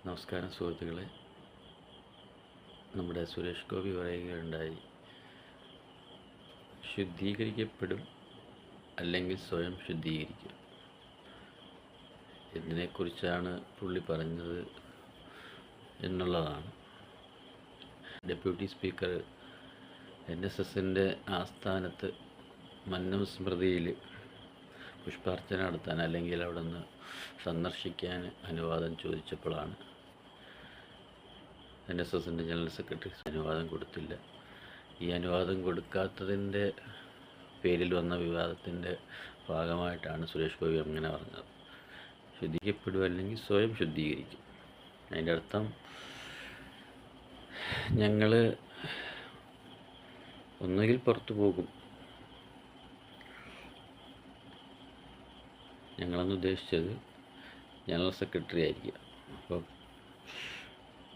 നമസ്കാരം സുഹൃത്തുക്കളെ. നമ്മുടെ സുരേഷ് ഗോപി പറയുകയുണ്ടായി, ശുദ്ധീകരിക്കപ്പെടും അല്ലെങ്കിൽ സ്വയം ശുദ്ധീകരിക്കും. ഇതിനെക്കുറിച്ചാണ് പുള്ളി പറഞ്ഞത് എന്നുള്ളതാണ്. ഡെപ്യൂട്ടി സ്പീക്കർ NSSൻ്റെ ആസ്ഥാനത്ത് മന്നം സ്മൃതിയിൽ പുഷ്പാർച്ചന നടത്താൻ അല്ലെങ്കിൽ അവിടെ നിന്ന് സന്ദർശിക്കാൻ അനുവാദം ചോദിച്ചപ്പോഴാണ് NSSൻ്റെ ജനറൽ സെക്രട്ടറി അനുവാദം കൊടുത്തില്ല. ഈ അനുവാദം കൊടുക്കാത്തതിൻ്റെ പേരിൽ വന്ന വിവാദത്തിൻ്റെ ഭാഗമായിട്ടാണ് സുരേഷ് ഗോപി അങ്ങനെ പറഞ്ഞത്. ശുദ്ധീകരിക്കപ്പെടും അല്ലെങ്കിൽ സ്വയം ശുദ്ധീകരിക്കും. അതിൻ്റെ അർത്ഥം ഞങ്ങൾ ഒന്നുകിൽ പുറത്തു പോകും, ഞങ്ങളെന്ന് ഉദ്ദേശിച്ചത് ജനറൽ സെക്രട്ടറി ആയിരിക്കുക. അപ്പം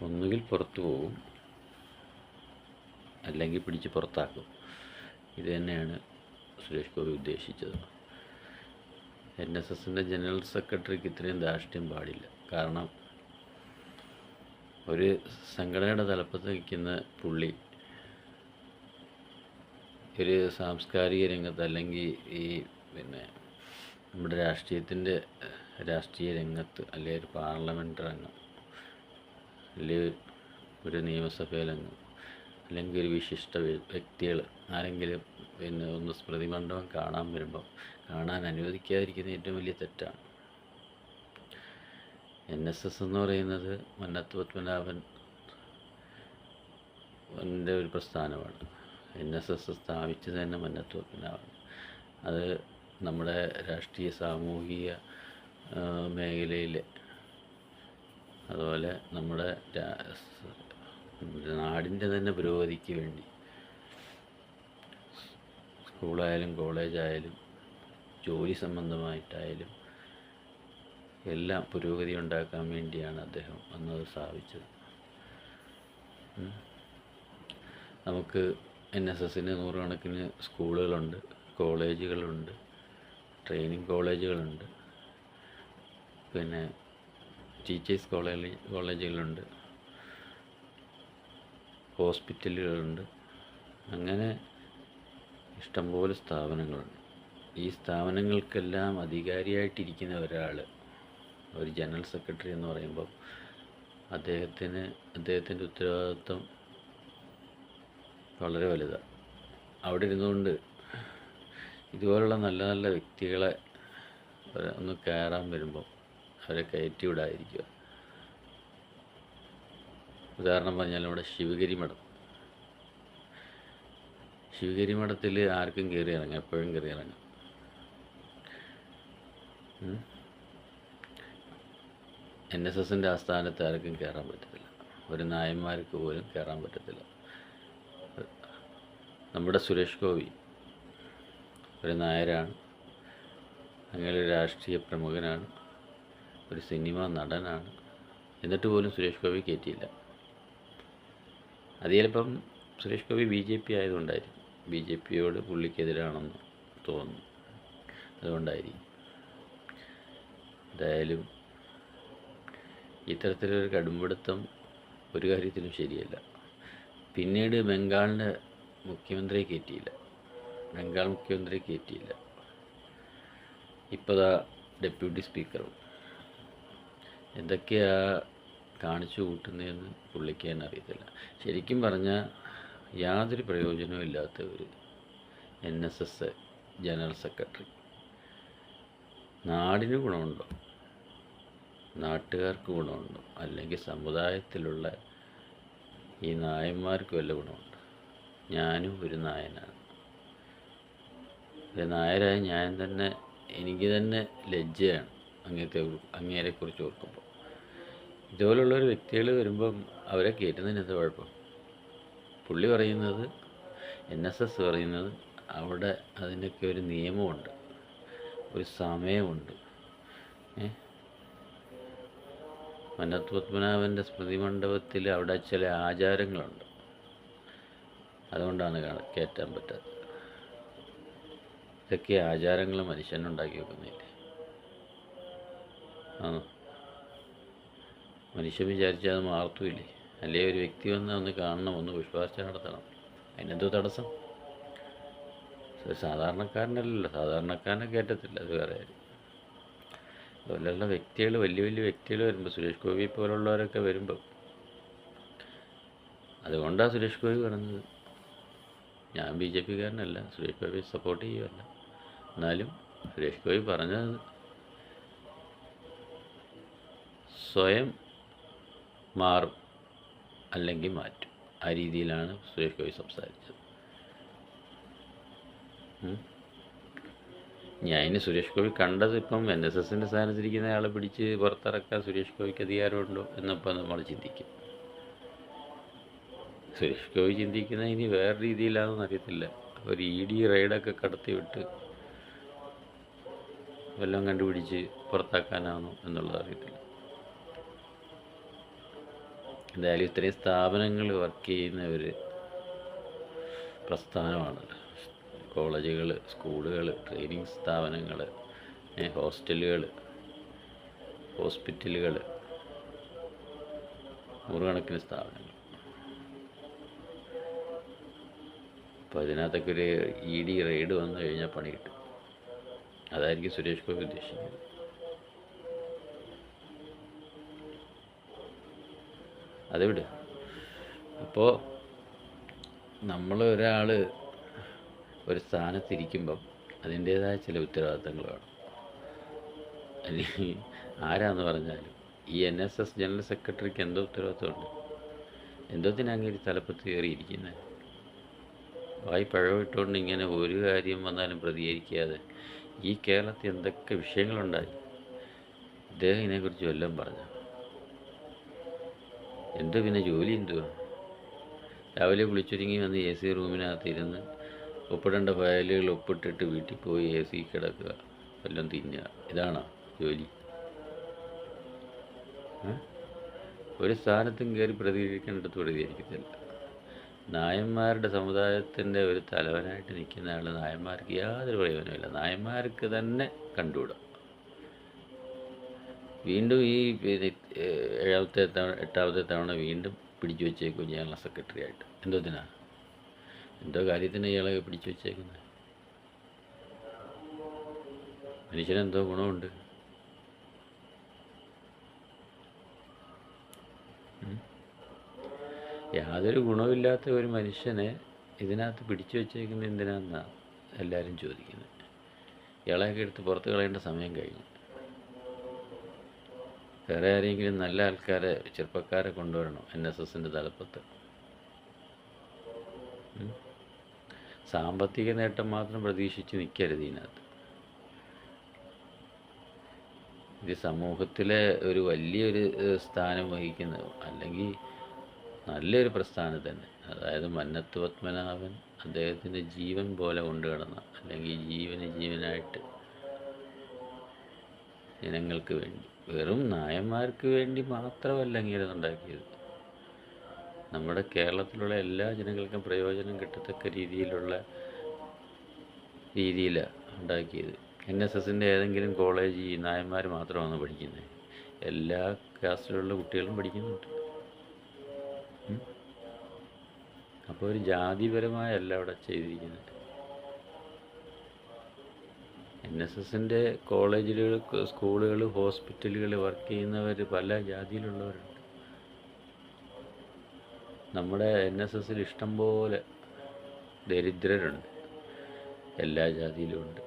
ഒന്നുകിൽ പുറത്തു പോകും അല്ലെങ്കിൽ പിടിച്ച് പുറത്താക്കും. ഇത് തന്നെയാണ് സുരേഷ് ഗോപി ഉദ്ദേശിച്ചത്. NSSൻ്റെ ജനറൽ സെക്രട്ടറിക്ക് ഇത്രയും ധാർഷ്ട്യം പാടില്ല. കാരണം ഒരു സംഘടനയുടെ തലപ്പത്ത് നിൽക്കുന്ന പുള്ളി ഒരു സാംസ്കാരിക രംഗത്ത് അല്ലെങ്കിൽ ഈ നമ്മുടെ രാഷ്ട്രീയ രംഗത്ത് അല്ലെങ്കിൽ ഒരു പാർലമെൻ്റ് രംഗം അല്ലെങ്കിൽ ഒരു നിയമസഭയിലംഗം അല്ലെങ്കിൽ ഒരു വിശിഷ്ട വ്യക്തികൾ ആരെങ്കിലും ഒന്ന് സ്മൃതി മണ്ഡപം കാണാൻ വരുമ്പോൾ കാണാൻ അനുവദിക്കാതിരിക്കുന്ന ഏറ്റവും വലിയ തെറ്റാണ്. NSS എന്ന് പറയുന്നത് മന്നത്ത് പത്മനാഭൻ്റെ ഒരു പ്രസ്ഥാനമാണ്. NSS സ്ഥാപിച്ചത് തന്നെ മന്നത്ത് പത്മനാഭൻ. അത് നമ്മുടെ രാഷ്ട്രീയ സാമൂഹിക മേഖലയിൽ അതുപോലെ നമ്മുടെ നാടിൻ്റെ തന്നെ പുരോഗതിക്ക് വേണ്ടി സ്കൂളായാലും കോളേജായാലും ജോലി സംബന്ധമായിട്ടായാലും എല്ലാം പുരോഗതി ഉണ്ടാക്കാൻ വേണ്ടിയാണ് അദ്ദേഹം അന്നത് സ്ഥാപിച്ചത്. നമുക്ക് NSSന് നൂറുകണക്കിന് സ്കൂളുകളുണ്ട്, കോളേജുകളുണ്ട്, ട്രെയിനിങ് കോളേജുകളുണ്ട്, പിന്നെ ടീച്ചേഴ്സ് കോളേജുകളുണ്ട്, ഹോസ്പിറ്റലുകളുണ്ട്. അങ്ങനെ ഇഷ്ടംപോലെ സ്ഥാപനങ്ങളുണ്ട്. ഈ സ്ഥാപനങ്ങൾക്കെല്ലാം അധികാരിയായിട്ടിരിക്കുന്ന ഒരാൾ, ഒരു ജനറൽ സെക്രട്ടറി എന്ന് പറയുമ്പോൾ അദ്ദേഹത്തിൻ്റെ ഉത്തരവാദിത്വം വളരെ വലുതാണ്. അവിടെ ഇരുന്നുകൊണ്ട് ഇതുപോലുള്ള നല്ല നല്ല വ്യക്തികളെ ഒന്ന് കയറാൻ വരുമ്പോൾ അവരെ കയറ്റി വിടാതിരിക്കുക. ഉദാഹരണം പറഞ്ഞാൽ നമ്മുടെ ശിവഗിരി മഠത്തിൽ ആർക്കും കയറി ഇറങ്ങാം, എപ്പോഴും കയറി ഇറങ്ങാം. NSSൻ്റെ ആസ്ഥാനത്ത് ആർക്കും കയറാൻ പറ്റത്തില്ല, ഒരു നായന്മാർക്ക് പോലും കയറാൻ പറ്റത്തില്ല. നമ്മുടെ സുരേഷ് ഗോപി ഒരു നായരാണ്, അങ്ങനെ ഒരു രാഷ്ട്രീയ പ്രമുഖനാണ്, ഒരു സിനിമാ നടനാണ്. എന്നിട്ട് പോലും സുരേഷ് ഗോപി കയറ്റിയില്ല. അത് ചിലപ്പം സുരേഷ് ഗോപി BJP ആയതുകൊണ്ടായിരിക്കും, BJPയോട് പുള്ളിക്കെതിരാണെന്ന് തോന്നുന്നു, അതുകൊണ്ടായിരിക്കും. എന്തായാലും ഇത്തരത്തിലൊരു കടുംപിടുത്തം ഒരു കാര്യത്തിലും ശരിയല്ല. പിന്നീട് ബംഗാൾ മുഖ്യമന്ത്രിയെ കയറ്റിയില്ല. ഇപ്പോൾ ഡെപ്യൂട്ടി സ്പീക്കറും എന്തൊക്കെയാ കാണിച്ചു കൂട്ടുന്നതെന്ന് പുള്ളിക്ക് തന്നെ അറിയത്തില്ല. ശരിക്കും പറഞ്ഞാൽ യാതൊരു പ്രയോജനവും ഇല്ലാത്ത ഒരു NSS ജനറൽ സെക്രട്ടറി. നാടിന് ഗുണമുണ്ടോ, നാട്ടുകാർക്ക് ഗുണമുണ്ടോ, അല്ലെങ്കിൽ സമുദായത്തിലുള്ള ഈ നായന്മാർക്ക് വല്ല ഗുണമുണ്ടോ? ഞാനും ഒരു നായനാണ്. ഒരു നായരായ എനിക്ക് തന്നെ ലജ്ജയാണ് അങ്ങേരെക്കുറിച്ച് ഓർക്കുമ്പോൾ. ഇതുപോലുള്ളൊരു വ്യക്തികൾ വരുമ്പം അവരെ കയറ്റുന്നതിന് എന്താ കുഴപ്പം? പുള്ളി പറയുന്നത്, NSS പറയുന്നത് അവിടെ അതിനൊക്കെ ഒരു നിയമമുണ്ട്, ഒരു സമയമുണ്ട്. മന്നത്ത് പത്മനാഭൻ്റെ സ്മൃതി മണ്ഡപത്തിൽ അവിടെ ചില ആചാരങ്ങളുണ്ട്, അതുകൊണ്ടാണ് കയറ്റാൻ പറ്റാത്തത്. ഇതൊക്കെ ആചാരങ്ങൾ മനുഷ്യനുണ്ടാക്കി വെക്കുന്നില്ലേ? മനുഷ്യൻ വിചാരിച്ചാൽ അത് മാർത്തുമില്ലേ? അല്ലെങ്കിൽ ഒരു വ്യക്തി വന്നാൽ ഒന്ന് കാണണം, ഒന്ന് പുഷ്പാർച്ചന നടത്തണം, അതിനെന്തോ തടസ്സം? സാധാരണക്കാരനല്ലല്ലോ, സാധാരണക്കാരനെ കയറ്റത്തില്ല, അത് വേറെ കാര്യം. അതുപോലെയുള്ള വ്യക്തികൾ, വലിയ വലിയ വ്യക്തികൾ വരുമ്പോൾ, സുരേഷ് ഗോപി പോലുള്ളവരൊക്കെ വരുമ്പോൾ, അതുകൊണ്ടാണ് സുരേഷ് ഗോപി പറഞ്ഞത്. ഞാൻ BJP കാരനല്ല, സുരേഷ് ഗോപി സപ്പോർട്ട് ചെയ്യുമല്ല, എന്നാലും സുരേഷ് ഗോപി പറഞ്ഞത് സ്വയം മാറും അല്ലെങ്കിൽ മാറ്റും, ആ രീതിയിലാണ് സുരേഷ് ഗോപി സംസാരിച്ചത്. ഞാൻ സുരേഷ് ഗോപി കണ്ടത് ഇപ്പം NSSൻ്റെ സ്ഥാനത്തിരിക്കുന്ന ആളെ പിടിച്ച് പുറത്തിറക്കാൻ സുരേഷ് ഗോപിക്ക് അധികാരമുണ്ടോ എന്നപ്പോൾ നമ്മൾ ചിന്തിക്കും. സുരേഷ് ഗോപി ചിന്തിക്കുന്നത് ഇനി വേറെ രീതിയിലാണെന്ന് അറിയത്തില്ല. ഒരു ED റെയ്ഡൊക്കെ കടത്തി വിട്ട് വല്ലതും കണ്ടുപിടിച്ച് പുറത്താക്കാനാണോ എന്നുള്ളത് അറിയത്തില്ല. എന്തായാലും ഇത്രയും സ്ഥാപനങ്ങൾ വർക്ക് ചെയ്യുന്ന ഒരു പ്രസ്ഥാനമാണല്ലോ. കോളേജുകൾ, സ്കൂളുകൾ, ട്രെയിനിങ് സ്ഥാപനങ്ങൾ, ഹോസ്റ്റലുകൾ, ഹോസ്പിറ്റലുകൾ, നൂറുകണക്കിന് സ്ഥാപനങ്ങൾ. അപ്പോൾ അതിനകത്തൊക്കെ ഒരു ED റെയ്ഡ് വന്നു കഴിഞ്ഞാൽ പണി കിട്ടും. അതായിരിക്കും സുരേഷ് ഗോപി ഉദ്ദേശിക്കുന്നത്. അതെവിടെ? അപ്പോൾ നമ്മൾ ഒരാൾ ഒരു സ്ഥാനത്തിരിക്കുമ്പം അതിൻ്റേതായ ചില ഉത്തരവാദിത്തങ്ങൾ വേണം. അല്ലെങ്കിൽ ആരാന്ന് പറഞ്ഞാലും ഈ NSS ജനറൽ സെക്രട്ടറിക്ക് എന്തോ ഉത്തരവാദിത്തമുണ്ട്? എന്തോത്തിനങ്ങനെ തലപ്പത്ത് കയറിയിരിക്കുന്നത്? വായി പഴവിട്ടുകൊണ്ട് ഇങ്ങനെ ഒരു കാര്യം വന്നാലും പ്രതികരിക്കാതെ ഈ കേരളത്തിൽ എന്തൊക്കെ വിഷയങ്ങളുണ്ടായി? ഇദ്ദേഹം ഇതിനെക്കുറിച്ച് വല്ലതും പറഞ്ഞു? എന്തോ പിന്നെ ജോലി എന്തുവാ? രാവിലെ കുളിച്ചൊരുങ്ങി വന്ന് AC റൂമിനകത്ത് ഇരുന്ന് ഒപ്പിടേണ്ട ഫയലുകൾ ഒപ്പിട്ടിട്ട് വീട്ടിൽ പോയി AC കിടക്കുക, വല്ലതും തിന്നുക, ഇതാണോ ജോലി? ഒരു സ്ഥാനത്തും കയറി പ്രതികരിക്കേണ്ടത് പ്രതികരിക്കത്തില്ല. നായന്മാരുടെ സമുദായത്തിൻ്റെ ഒരു തലവനായിട്ട് നിൽക്കുന്ന ആൾ നായന്മാർക്ക് യാതൊരു പ്രയോജനമില്ല. നായന്മാർക്ക് തന്നെ കണ്ടുകൂടാ. വീണ്ടും ഈ 8ാമത്തെ തവണ വീണ്ടും പിടിച്ചു വെച്ചേക്കും ജനറൽ സെക്രട്ടറി ആയിട്ട്. എന്തോ കാര്യത്തിന് ഇയാളെ പിടിച്ചു വെച്ചേക്കുന്നത്? മനുഷ്യനെന്തോ ഗുണമുണ്ട്? യാതൊരു ഗുണമില്ലാത്ത ഒരു മനുഷ്യനെ ഇതിനകത്ത് പിടിച്ചു വെച്ചേക്കുന്നത് എന്തിനാണെന്നാണ് എല്ലാവരും ചോദിക്കുന്നത്. ഇയാളെയൊക്കെ എടുത്ത് പുറത്ത് കളയേണ്ട സമയം കഴിഞ്ഞു. വേറെ ആരെങ്കിലും നല്ല ആൾക്കാരെ, ചെറുപ്പക്കാരെ കൊണ്ടുവരണം NSSൻ്റെ തലപ്പത്ത്. സാമ്പത്തിക നേട്ടം മാത്രം പ്രതീക്ഷിച്ച് നിൽക്കരുത് ഇതിനകത്ത്. ഇത് സമൂഹത്തിലെ ഒരു വലിയൊരു സ്ഥാനം വഹിക്കുന്ന, അല്ലെങ്കിൽ നല്ലൊരു പ്രസ്ഥാനം തന്നെ. അതായത് മന്നത്ത് പത്മനാഭൻ അദ്ദേഹത്തിൻ്റെ ജീവൻ പോലെ കൊണ്ടു കിടന്ന, അല്ലെങ്കിൽ ജീവനായിട്ട് ജനങ്ങൾക്ക് വേണ്ടി, വെറും നായന്മാർക്ക് വേണ്ടി മാത്രമല്ല ഇങ്ങനെ ഉണ്ടാക്കിയത്. നമ്മുടെ കേരളത്തിലുള്ള എല്ലാ ജനങ്ങൾക്കും പ്രയോജനം കിട്ടത്തക്ക രീതിയിലാണ് ഉണ്ടാക്കിയത്. NSSൻ്റെ ഏതെങ്കിലും കോളേജ് ഈ നായന്മാർ മാത്രമാണ് പഠിക്കുന്നത്? എല്ലാ കാസ്റ്റിലുള്ള കുട്ടികളും പഠിക്കുന്നുണ്ട്. അപ്പോൾ ഒരു ജാതിപരമായല്ല അവിടെ ചെയ്തിരിക്കുന്നത്. NSSൻ്റെ കോളേജുകൾ, സ്കൂളുകൾ, ഹോസ്പിറ്റലുകൾ വർക്ക് ചെയ്യുന്നവർ പല ജാതിയിലുള്ളവരുണ്ട്. നമ്മുടെ NSSൽ ഇഷ്ടംപോലെ ദരിദ്രരുണ്ട്, എല്ലാ ജാതിയിലും ഉണ്ട്.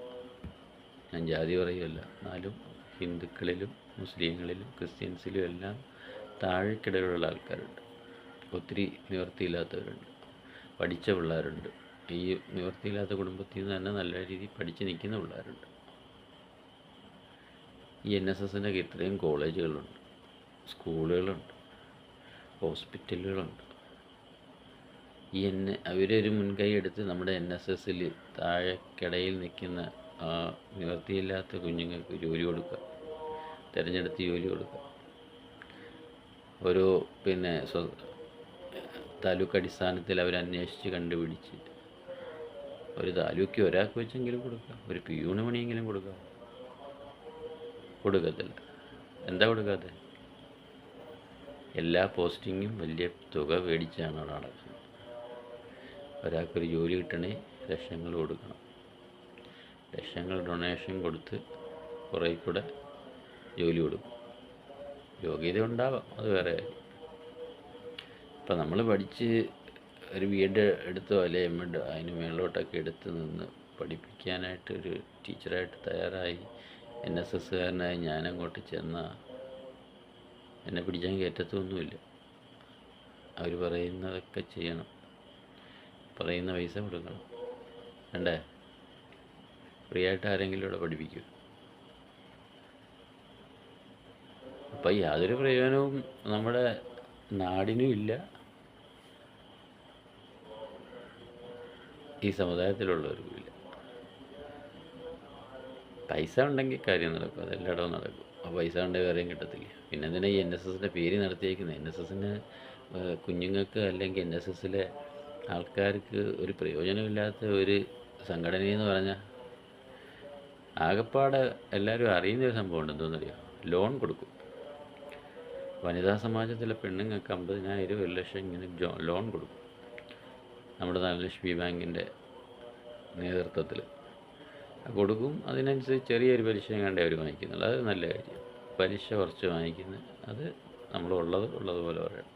ഞാൻ ജാതി പറയുമല്ല, എന്നാലും ഹിന്ദുക്കളിലും മുസ്ലിങ്ങളിലും ക്രിസ്ത്യൻസിലും എല്ലാം താഴെക്കിടയിലുള്ള ആൾക്കാരുണ്ട്. ഒത്തിരി നിവൃത്തിയില്ലാത്തവരുണ്ട്, പഠിച്ച പിള്ളേരുണ്ട്. ഈ നിവൃത്തിയില്ലാത്ത കുടുംബത്തിൽ നിന്ന് തന്നെ നല്ല രീതിയിൽ പഠിച്ച് നിൽക്കുന്ന പിള്ളേരുണ്ട്. ഈ NSSൻ്റെ ഇത്രയും കോളേജുകളുണ്ട്, സ്കൂളുകളുണ്ട്, ഹോസ്പിറ്റലുകളുണ്ട്. അവരൊരു മുൻകൈ എടുത്ത് നമ്മുടെ NSSൽ താഴെക്കിടയിൽ നിൽക്കുന്ന ആ നിവൃത്തിയില്ലാത്ത കുഞ്ഞുങ്ങൾക്ക് ജോലി കൊടുക്കുക, തിരഞ്ഞെടുത്ത് ജോലി കൊടുക്കുക. ഒരു താലൂക്ക് അടിസ്ഥാനത്തിൽ അവരന്വേഷിച്ച് കണ്ടുപിടിച്ച് ഒരു താലൂക്ക് ഒരാൾക്ക് വെച്ചെങ്കിലും കൊടുക്കാം, ഒരു പിയൂണ് പണിയെങ്കിലും കൊടുക്കാം. കൊടുക്കത്തില്ല. എന്താ കൊടുക്കാതെ? എല്ലാ പോസ്റ്റിങ്ങും വലിയ തുക മേടിച്ചാണ് അവിടെ നടക്കുന്നത്. ഒരാൾക്കൊരു ജോലി കിട്ടണേ ലക്ഷങ്ങൾ കൊടുക്കണം. ലക്ഷങ്ങൾ ഡൊണേഷൻ കൊടുത്ത് കുറേ കൂടെ ജോലി കൊടുക്കും. യോഗ്യത ഉണ്ടാവാം, അത് വേറെ കാര്യം. ഇപ്പം നമ്മൾ പഠിച്ച് ഒരു B.Ed എടുത്തോ അല്ലെ M.Ed അതിന് മേളിലോട്ടൊക്കെ എടുത്ത് നിന്ന് പഠിപ്പിക്കാനായിട്ട് ഒരു ടീച്ചറായിട്ട് തയ്യാറായി NSSകാരനായി ഞാനങ്ങോട്ട് ചെന്നാൽ എന്നെ പിടിച്ചാൽ കയറ്റത്തൊന്നുമില്ല. അവർ പറയുന്നതൊക്കെ ചെയ്യണം, പറയുന്ന പൈസ കൊടുക്കണം. വേണ്ടേ? ഫ്രീ ആയിട്ട് ആരെങ്കിലും ഇവിടെ പഠിപ്പിക്കൂ? അപ്പം യാതൊരു പ്രയോജനവും നമ്മുടെ നാടിനും ഇല്ല, ഈ സമുദായത്തിലുള്ളവർക്കും ഇല്ല. പൈസ ഉണ്ടെങ്കിൽ കാര്യം നടക്കും, അതെല്ലായിടവും നടക്കും. ആ പൈസ ഉണ്ടെങ്കിൽ വേറെയും കിട്ടത്തില്ല. പിന്നെ എന്തിനാ ഈ NSSൻ്റെ പേര് നടത്തിയേക്കുന്നത്? NSSന് കുഞ്ഞുങ്ങൾക്ക് അല്ലെങ്കിൽ NSSലെ ആൾക്കാർക്ക് ഒരു പ്രയോജനമില്ലാത്ത ഒരു സംഘടനയെന്ന് പറഞ്ഞാൽ ആകെപ്പാടെ എല്ലാവരും അറിയുന്നൊരു സംഭവമുണ്ട്. എന്തോന്നറിയാം? ലോൺ കൊടുക്കും. വനിതാ സമാജത്തിലെ പെണ്ണുങ്ങൾക്ക് 50,000 1 ലക്ഷം ഇങ്ങനെ ലോൺ കൊടുക്കും. നമ്മുടെ ധനലക്ഷ്മി ബാങ്കിൻ്റെ നേതൃത്വത്തിൽ കൊടുക്കും. അതിനനുസരിച്ച് ചെറിയൊരു പലിശ കണ്ടേ അവർ വാങ്ങിക്കുന്നുള്ളൂ. അത് നല്ല കാര്യം. പലിശ കുറച്ച് വാങ്ങിക്കുന്നത്, അത് നമ്മൾ ഉള്ളതുപോലെ പറയണം.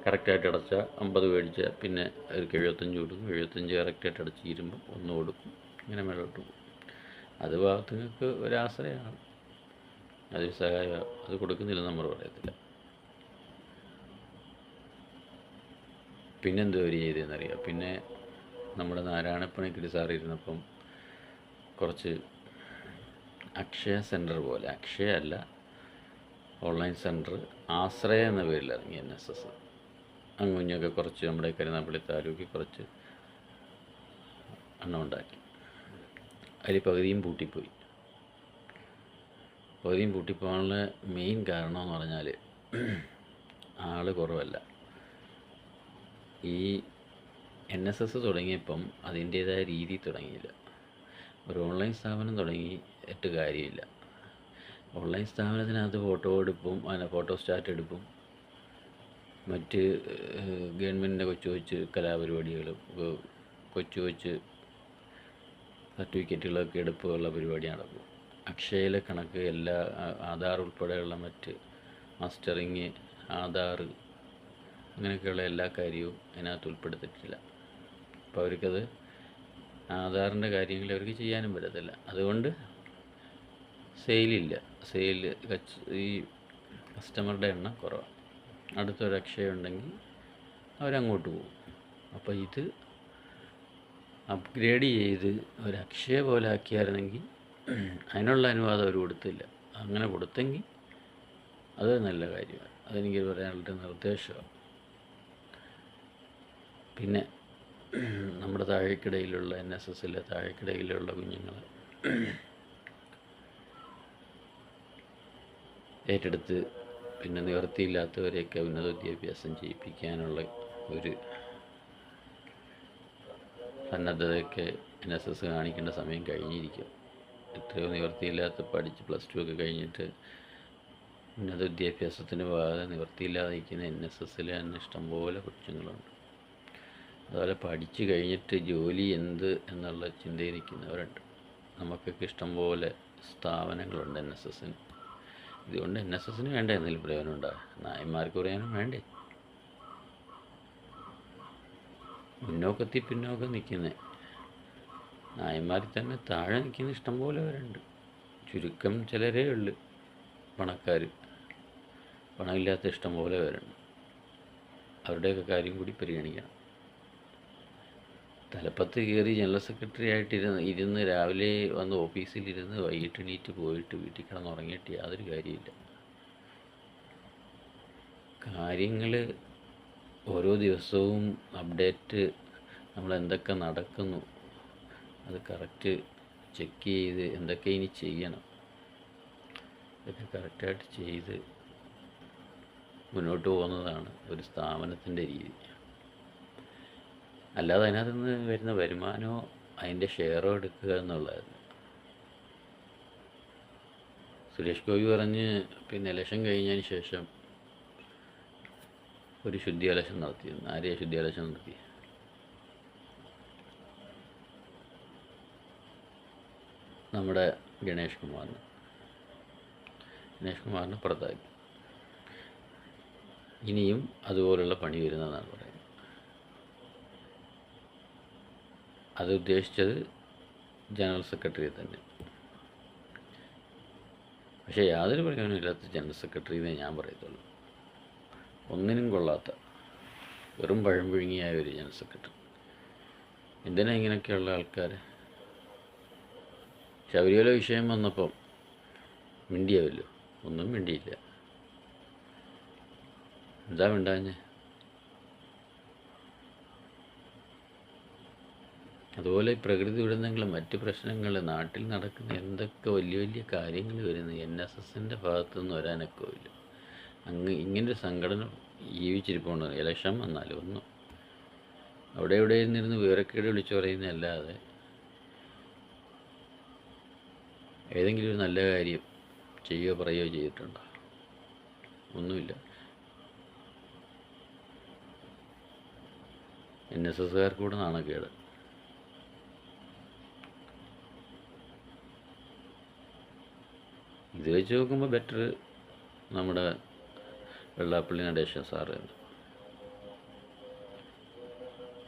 കറക്റ്റായിട്ട് അടച്ചാൽ 50 മേടിച്ചാൽ പിന്നെ അവർക്ക് 75 കൊടുക്കും. 75 കറക്റ്റായിട്ട് അടച്ച് തീരുമ്പോൾ 1 കൊടുക്കും. ഇങ്ങനെ മേലോട്ട് പോകും. അത് ഭാഗത്തുങ്ങൾക്ക് ഒരാശ്രയമാണ്, അതൊരു സഹായമാണ്. അത് കൊടുക്കുന്നില്ലെന്ന് നമ്മൾ പറയത്തില്ല. പിന്നെന്തോ ഒരു ചെയ്തതെന്നറിയാം. പിന്നെ നമ്മുടെ നാരായണപ്പണിക്കര് സാർ ഇരുന്നപ്പം കുറച്ച് അക്ഷയ സെൻറ്റർ പോലെ, അക്ഷയ അല്ല, ഓൺലൈൻ സെൻറ്റർ ആശ്രയ എന്ന പേരിൽ ഇറങ്ങി NSS. അങ്ങുഞ്ഞൊക്കെ കുറച്ച് നമ്മുടെ കരുനാഗപ്പള്ളി താലൂക്കിൽ കുറച്ച് എണ്ണം ഉണ്ടാക്കി. അതിൽ പകുതിയും പൂട്ടിപ്പോയി. പകുതിയും പൂട്ടിപ്പോകാനുള്ള മെയിൻ കാരണം എന്ന് പറഞ്ഞാൽ ആൾ കുറവല്ല. ഈ NSS തുടങ്ങിയപ്പം അതിൻ്റേതായ രീതി തുടങ്ങിയില്ല. ഒരു ഓൺലൈൻ സ്ഥാപനം തുടങ്ങിയിട്ട് കാര്യമില്ല. ഓൺലൈൻ സ്ഥാപനത്തിനകത്ത് ഫോട്ടോ എടുപ്പും ഫോട്ടോ സ്റ്റാറ്റ് എടുപ്പും മറ്റ് ഗവൺമെൻറ്റിൻ്റെ കൊച്ചു കലാപരിപാടികളും കൊച്ചു സർട്ടിഫിക്കറ്റുകളൊക്കെ എടുപ്പുള്ള പരിപാടി നടക്കും. അക്ഷയയിലെ കണക്ക് എല്ലാ ആധാർ ഉൾപ്പെടെയുള്ള മറ്റ് മാസ്റ്ററിങ്, ആധാർ, അങ്ങനെയൊക്കെയുള്ള എല്ലാ കാര്യവും അതിനകത്ത് ഉൾപ്പെടുത്തിയിട്ടില്ല. അപ്പോൾ അവർക്കത് ആധാറിൻ്റെ കാര്യങ്ങൾ അവർക്ക് ചെയ്യാനും പറ്റത്തില്ല. അതുകൊണ്ട് സെയിലില്ല. ഈ കസ്റ്റമറുടെ എണ്ണം കുറവാണ്. അടുത്തൊരു അക്ഷയ ഉണ്ടെങ്കിൽ അവരങ്ങോട്ട് പോകും. അപ്പോൾ ഇത് അപ്ഗ്രേഡ് ചെയ്ത് ഒരു അക്ഷയ പോലെ ആക്കിയായിരുന്നെങ്കിൽ അതിനുള്ള അനുവാദം അവർ കൊടുത്തില്ല. അങ്ങനെ കൊടുത്തെങ്കിൽ അത് നല്ല കാര്യമാണ്. അതെനിക്ക് പറയാനുള്ള നിർദ്ദേശമാണ്. പിന്നെ നമ്മുടെ താഴേക്കിടയിലുള്ള NSSലെ താഴേക്കിടയിലുള്ള കുഞ്ഞുങ്ങൾ ഏറ്റെടുത്ത് പിന്നെ നിവൃത്തിയില്ലാത്തവരെയൊക്കെ ഉന്നത വിദ്യാഭ്യാസം ചെയ്യിപ്പിക്കാനുള്ള ഒരു സന്നദ്ധതയൊക്കെ NSS കാണിക്കേണ്ട സമയം കഴിഞ്ഞിരിക്കും. എത്രയോ നിവൃത്തിയില്ലാത്ത പഠിച്ച് +2 ഒക്കെ കഴിഞ്ഞിട്ട് ഉന്നത വിദ്യാഭ്യാസത്തിന് പോകാതെ നിവൃത്തിയില്ലാതെ നിൽക്കുന്ന NSSലെ തന്നെ ഇഷ്ടംപോലെ കൊച്ചുങ്ങളുണ്ട്. അതുപോലെ പഠിച്ചു കഴിഞ്ഞിട്ട് ജോലി എന്ത് എന്നുള്ള ചിന്തയിൽ നിൽക്കുന്നവരുണ്ട്. നമുക്കൊക്കെ ഇഷ്ടംപോലെ സ്ഥാപനങ്ങളുണ്ട് NSSന്. ഇതുകൊണ്ട് NSSന് വേണ്ട എന്തെങ്കിലും പ്രയോജനം ഉണ്ടാകും. നായന്മാർക്ക് പ്രയോജനം വേണ്ടേ? പിന്നോക്കം നിൽക്കുന്ന നായന്മാരിൽ തന്നെ താഴെ നിൽക്കുന്ന ഇഷ്ടംപോലെ പേരുണ്ട്. ചുരുക്കം ചിലരേ ഉള്ളു പണക്കാർ. പണമില്ലാത്ത ഇഷ്ടംപോലെ പേരുണ്ട്. അവരുടെയൊക്കെ കാര്യം കൂടി പരിഗണിക്കണം. തലപ്പത്ത് കയറി ജനറൽ സെക്രട്ടറി ആയിട്ട് ഇരുന്ന് രാവിലെ വന്ന് ഓഫീസിലിരുന്ന് വൈകിട്ട് എണീറ്റ് പോയിട്ട് വീട്ടിൽ കിടന്നുറങ്ങിയിട്ട് യാതൊരു കാര്യമില്ല. കാര്യങ്ങൾ ഓരോ ദിവസവും അപ്ഡേറ്റ്, നമ്മൾ എന്തൊക്കെ നടക്കുന്നു അത് കറക്റ്റ് ചെക്ക് ചെയ്ത് എന്തൊക്കെ ഇനി ചെയ്യണം ഇതൊക്കെ കറക്റ്റായിട്ട് ചെയ്ത് മുന്നോട്ട് പോകുന്നതാണ് ഒരു സ്ഥാപനത്തിൻ്റെ രീതി. അല്ലാതെ അതിനകത്ത് നിന്ന് വരുന്ന വരുമാനമോ അതിൻ്റെ ഷെയറോ എടുക്കുക എന്നുള്ളതല്ല. സുരേഷ് ഗോപി പറഞ്ഞ് പിന്നെ ഇലക്ഷൻ കഴിഞ്ഞതിന് ശേഷം ഒരു ശുദ്ധി ഇലക്ഷൻ നടത്തിയിരുന്നു. ആരെയാ ശുദ്ധി ഇലക്ഷൻ നടത്തി? നമ്മുടെ ഗണേഷ് കുമാറിനെ പുറത്താക്കി. ഇനിയും അതുപോലുള്ള പണി വരുന്നതെന്നാണ് പറയുന്നത്. അത് ഉദ്ദേശിച്ചത് ജനറൽ സെക്രട്ടറിയെ തന്നെ. പക്ഷേ യാതൊരു പ്രയോജനമില്ലാത്ത ജനറൽ സെക്രട്ടറി എന്നേ ഞാൻ പറയത്തുള്ളൂ. ഒന്നിനും കൊള്ളാത്ത വെറും പഴം പുഴുങ്ങിയായ ഒരു ജനറൽ സെക്രട്ടറി. എന്തിനാ ഇങ്ങനെയൊക്കെയുള്ള ആൾക്കാർ? ശബരിമല വിഷയം വന്നപ്പം മിണ്ടിയാവല്ലോ, ഒന്നും മിണ്ടിയില്ല. എന്താ മിണ്ടാഞ്ഞേ? അതുപോലെ പ്രകൃതി ദുരന്തങ്ങൾ, മറ്റ് പ്രശ്നങ്ങൾ, നാട്ടിൽ നടക്കുന്ന എന്തൊക്കെ വലിയ വലിയ കാര്യങ്ങൾ വരുന്നു, NSSൻ്റെ ഭാഗത്തുനിന്ന് വരാനൊക്കെയില്ല. ഇങ്ങനൊരു സംഘടന ജീവിച്ചിരിപ്പുണ്ട്. ഇലക്ഷൻ വന്നാലും ഒന്നും അവിടെ ഇവിടെ നിന്നിരുന്ന് വിവരക്കേട് വിളിച്ചു പറയുന്നതല്ലാതെ ഏതെങ്കിലും ഒരു നല്ല കാര്യം ചെയ്യുകയോ പറയുകയോ ചെയ്തിട്ടുണ്ടോ? ഒന്നുമില്ല. NSSകാർക്ക് കൂടെ നാണക്കേട്. ഇത് വെച്ച് നോക്കുമ്പോൾ ബെറ്റർ നമ്മുടെ വെള്ളാപ്പള്ളി നടേശൻ സാറാണ്.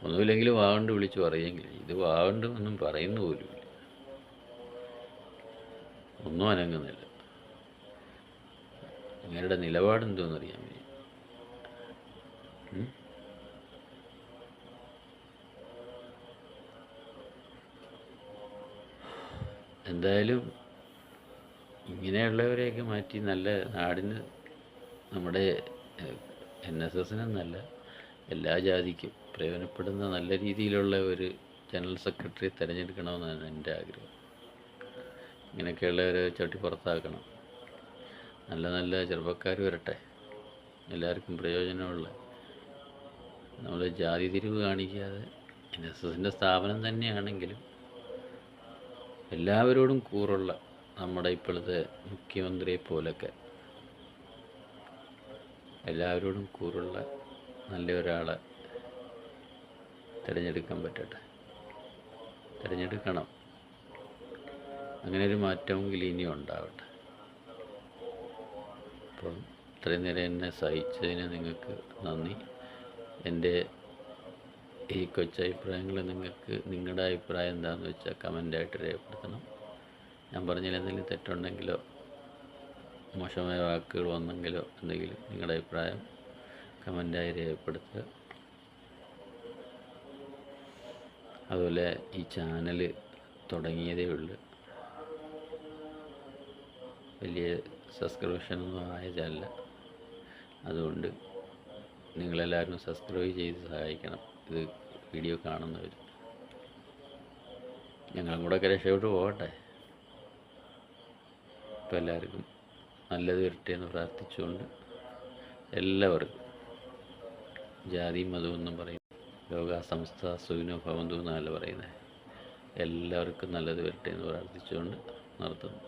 ഒന്നുമില്ലെങ്കിലും വാഗണ്ട് വിളിച്ച് പറയുമെങ്കിലും ഇത് വാഗണ്ട് ഒന്നും പറയുന്ന പോലുമില്ല, ഒന്നും അനങ്ങുന്നില്ല. ഇങ്ങനെയുടെ നിലപാടെന്തോന്നറിയാൻ വയ്യ. എന്തായാലും ഇങ്ങനെയുള്ളവരെയൊക്കെ മാറ്റി നല്ല നാടിന്, നമ്മുടെ NSSനെന്നല്ല എല്ലാ ജാതിക്കും പ്രയോജനപ്പെടുന്ന നല്ല രീതിയിലുള്ള ഒരു ജനറൽ സെക്രട്ടറി തിരഞ്ഞെടുക്കണമെന്നാണ് എൻ്റെ ആഗ്രഹം. ഇങ്ങനെയൊക്കെയുള്ളവരെ ചവിട്ടി പുറത്താക്കണം. നല്ല നല്ല ചെറുപ്പക്കാർ വരട്ടെ, എല്ലാവർക്കും പ്രയോജനമുള്ള. നമ്മൾ ജാതി തിരിവ് കാണിക്കാതെ, NSSൻ്റെ സ്ഥാപനം തന്നെയാണെങ്കിലും എല്ലാവരോടും കൂറുള്ള നമ്മുടെ ഇപ്പോഴത്തെ മുഖ്യമന്ത്രിയെ പോലൊക്കെ എല്ലാവരോടും കൂറുള്ള നല്ല ഒരാളെ തിരഞ്ഞെടുക്കാൻ പറ്റട്ടെ, തിരഞ്ഞെടുക്കണം. അങ്ങനെ ഒരു മാറ്റമെങ്കിലും ഇനി ഉണ്ടാവട്ടെ. അപ്പം ഇത്രയും നേരം എന്നെ സഹിച്ചതിന് നിങ്ങൾക്ക് നന്ദി. എൻ്റെ ഈ കൊച്ചഭിപ്രായങ്ങൾ നിങ്ങൾക്ക്, നിങ്ങളുടെ അഭിപ്രായം എന്താണെന്ന് വെച്ചാൽ കമൻ്റായിട്ട് രേഖപ്പെടുത്തണം. ഞാൻ പറഞ്ഞതിൽ എന്തെങ്കിലും തെറ്റുണ്ടെങ്കിലോ മോശമായ വാക്കുകൾ വന്നെങ്കിലോ എന്തെങ്കിലും നിങ്ങളുടെ അഭിപ്രായം കമൻ്റായി രേഖപ്പെടുത്തുക. അതുപോലെ ഈ ചാനൽ തുടങ്ങിയതേ ഉള്ളൂ, വലിയ സബ്സ്ക്രിപ്ഷനൊന്നും ആയ ചാനൽ. അതുകൊണ്ട് നിങ്ങളെല്ലാവരും സബ്സ്ക്രൈബ് ചെയ്ത് സഹായിക്കണം. ഇത് വീഡിയോ കാണുന്നവർ ഞങ്ങളും കൂടെ ഒക്കെ രക്ഷപ്പെട്ട് പോകട്ടെ. ഇപ്പം എല്ലാവർക്കും നല്ലത് വരട്ടെ എന്ന് പ്രാർത്ഥിച്ചുകൊണ്ട് എല്ലാവർക്കും, ജാതിയും മതമൊന്നും പറയും, ലോക സമസ്ത സുഖിനോ ഭവന്തു എന്നല്ല പറയുന്നത്, എല്ലാവർക്കും നല്ലത് വരട്ടെ എന്ന് പ്രാർത്ഥിച്ചുകൊണ്ട് നിർത്തുന്നു.